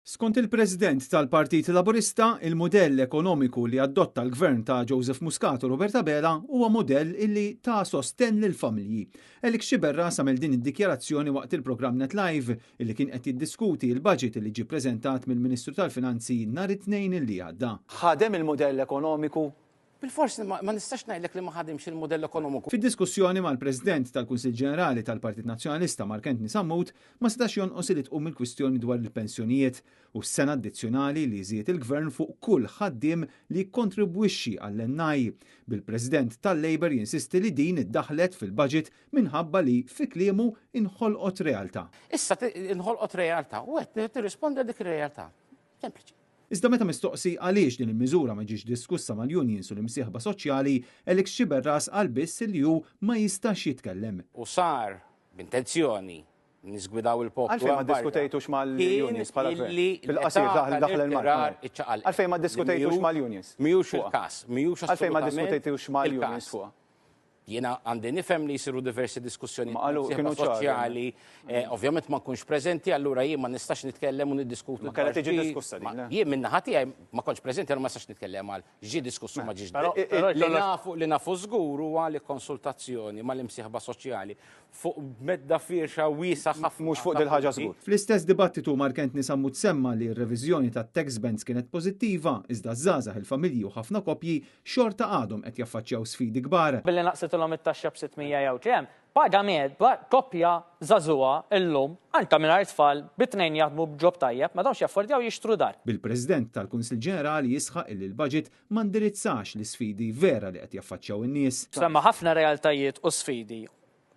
Skont il-President tal-Partit Laburista, il-modell ekonomiku li adotta l-gvern ta' Joseph Muscat u Roberta Bela huwa modell illi ta' sosten lill-familji. Elik Xiberra samel din id-dikjarazzjoni waqt il-programm Net Live illi kien qed jiddiskuti il-budget li ġie preżentat mill-Ministru tal-Finanzi nhar it-tnejn illi għadda. Ħadem il-modell ekonomiku? Bil-forsi ma nistax ngħidlek li ma ħadimx il-modell ekonomiku. Fid-diskussjoni mal-President tal-Kunsill Ġenerali tal-Partit Nazzjonalista Mark Antony Sammut ma setax jonqos li tqum il-kwistjoni dwar il-pensjonijiet u s-sena addizzjonali li jżied il-Gvern fuq kull ħaddiem li jikkontribwixxi għall-NI. Bil-President tal-Labor jinsisti li din iddaħlet fil-budget minħabba li fi kliemu inħolqot realtà. Issa inħolqot realtà u qed tirrispondi dik ir-realtà. Sempliċi. Iżda meta mistoqsi għaliex din il-miżura ma ġiex diskussa mal-unions u l-imsieħba soċjali, Elik Xiberras qal biss li hu ma jistax jitkellem. U sar b'intenzjoni nisgwidaw il-poplu. Għalfejn ma diskutejtux mal-unions bħala gvern? Bil-qasir daħal il-mark. Għalfejn ma diskutejtux mal-unions? Mijux il-każ, mijux għalfejn ma diskutejtux mal-unions fuqha? Jiena għandi nifhem li jsiru diversi diskussjoni kienu soċjali, ovvjament ma nkunx preżenti, allura jien ma nistax nitkellem u niddiskutu. Ma kellha tiġi diskussa din. Jien minn naħa tiegħi ma kontx preżenti, allura ma nistax nitkellem għal ġie diskussu ma ġiex. Li nafu żgur huwa li konsultazzjoni mal-imsieħba soċjali fuq medda firxa wiesa ħafna. Mhux fuq dil ħaġa żgur. Fl-istess dibattitu Mark Antony Sammut semma li r-reviżjoni tat-tax bands kienet pożittiva, iżda żgħażagħ il-familji u ħafna koppji xorta għadhom qed jaffaċċjaw sfidi kbar. Billi naqsitilhom it-taxxa b'600 jew ċem, paga medba koppja żagħżugħa illum anke mingħajr tfal bit-tnejn jaħdmu b'ġob tajjeb ma dawx jaffordjaw jixtru dar. Bil-President tal-Kunsill Ġenerali jisħaq li l-budget ma ndirizzax l-isfidi vera li qed jaffaċċjaw in-nies. Semma ħafna realtajiet u sfidi.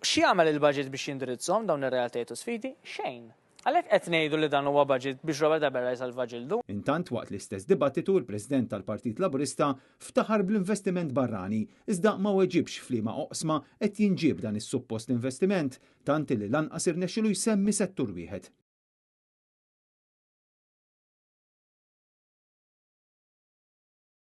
X'jagħmel il-budget biex jindirizzhom dawn ir-realtajiet u sfidi? Xejn. Għalhekk qed ngħidu li dan huwa budget biex Roberta Bela jsalvaġildu. Intant waqt l-istess dibattitu l-President tal-Partit Laburista ftaħar bl-investiment barrani, iżda ma weġibx f'liema oqsma qed jinġieb dan is-suppost investiment, tant li lanqas irnexxielu jsemmi settur wieħed.